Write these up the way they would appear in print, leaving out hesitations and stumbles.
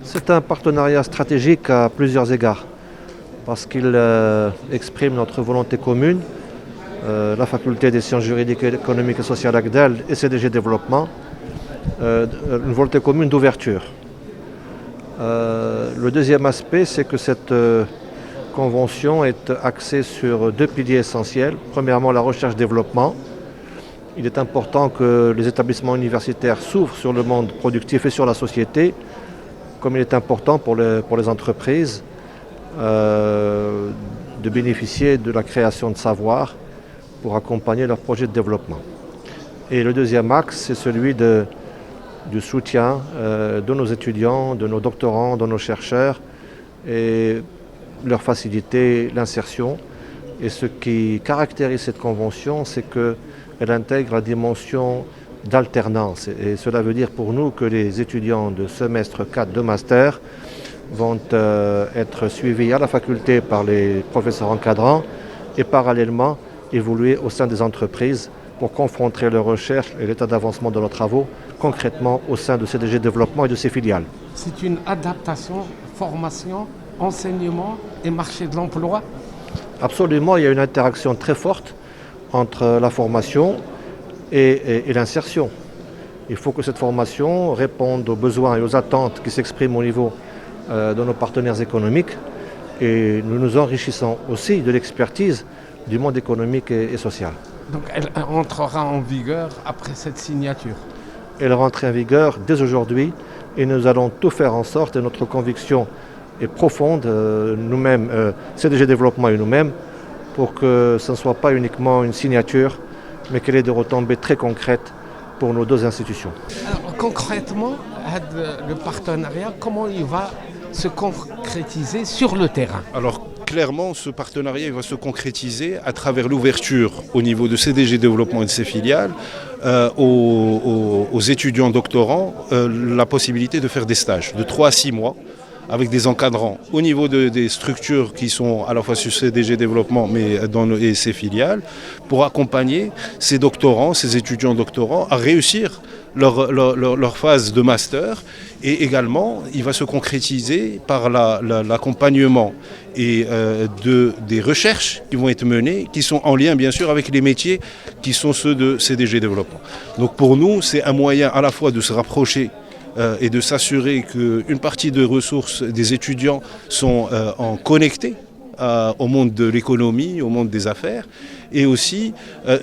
C'est un partenariat stratégique à plusieurs égards, parce qu'il exprime notre volonté commune, la faculté des sciences juridiques, économiques et sociales ACDEL et CDG Développement, une volonté commune d'ouverture. Le deuxième aspect, c'est que cette convention est axée sur deux piliers essentiels. Premièrement, la recherche-développement. Il est important que les établissements universitaires s'ouvrent sur le monde productif et sur la société, comme il est important pour les entreprises de bénéficier de la création de savoir pour accompagner leurs projets de développement. Et le deuxième axe, c'est celui du soutien de nos étudiants, de nos doctorants, de nos chercheurs et leur faciliter l'insertion. Et ce qui caractérise cette convention, c'est qu'elle intègre la dimension d'alternance. Et cela veut dire pour nous que les étudiants de semestre 4 de master vont être suivis à la faculté par les professeurs encadrants et parallèlement évoluer au sein des entreprises pour confronter leurs recherches et l'état d'avancement de leurs travaux concrètement au sein de CDG Développement et de ses filiales. C'est une adaptation, formation, enseignement et marché de l'emploi. Absolument, il y a une interaction très forte entre la formation et l'insertion. Il faut que cette formation réponde aux besoins et aux attentes qui s'expriment au niveau de nos partenaires économiques et nous nous enrichissons aussi de l'expertise du monde économique et social. Donc elle entrera en vigueur après cette signature. Elle rentre en vigueur dès aujourd'hui et nous allons tout faire en sorte, et notre conviction est profonde, nous-mêmes, CDG Développement et nous-mêmes, pour que ce ne soit pas uniquement une signature, mais qu'elle ait des retombées très concrètes pour nos deux institutions. Alors, concrètement, le partenariat, comment il va se concrétiser sur le terrain? Alors clairement, ce partenariat il va se concrétiser à travers l'ouverture au niveau de CDG Développement et de ses filiales aux étudiants doctorants la possibilité de faire des stages de 3 à 6 mois avec des encadrants au niveau des structures qui sont à la fois sur CDG Développement mais et ses filiales pour accompagner ces doctorants, ces étudiants doctorants à réussir leur phase de master. Et également, il va se concrétiser par l'accompagnement et des recherches qui vont être menées, qui sont en lien bien sûr avec les métiers qui sont ceux de CDG Développement. Donc pour nous, c'est un moyen à la fois de se rapprocher et de s'assurer qu'une partie des ressources des étudiants sont connectées au monde de l'économie, au monde des affaires. Et aussi,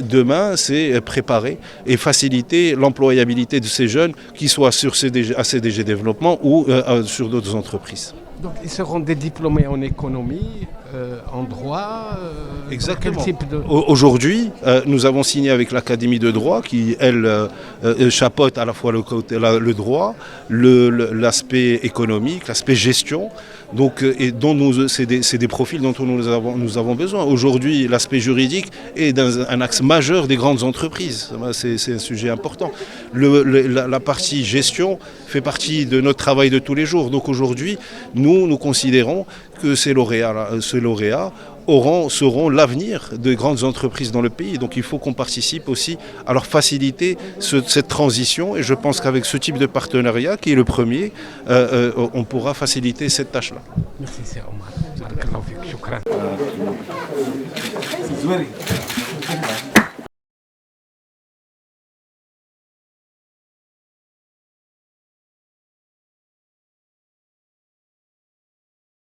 demain, c'est préparer et faciliter l'employabilité de ces jeunes, qu'ils soient sur CDG Développement ou sur d'autres entreprises. Donc ils seront des diplômés en économie, en droit. Exactement. Quel type de... Aujourd'hui, nous avons signé avec l'Académie de droit qui, elle, chapeaute à la fois le droit, l'aspect économique, l'aspect gestion. Donc, c'est des profils dont nous avons besoin. Aujourd'hui, l'aspect juridique est un axe majeur des grandes entreprises. C'est un sujet important. La partie gestion fait partie de notre travail de tous les jours. Donc aujourd'hui, nous considérons que ces lauréats seront l'avenir de grandes entreprises dans le pays. Donc il faut qu'on participe aussi à leur faciliter cette transition. Et je pense qu'avec ce type de partenariat, qui est le premier, on pourra faciliter cette tâche-là. Merci, c'est Omar.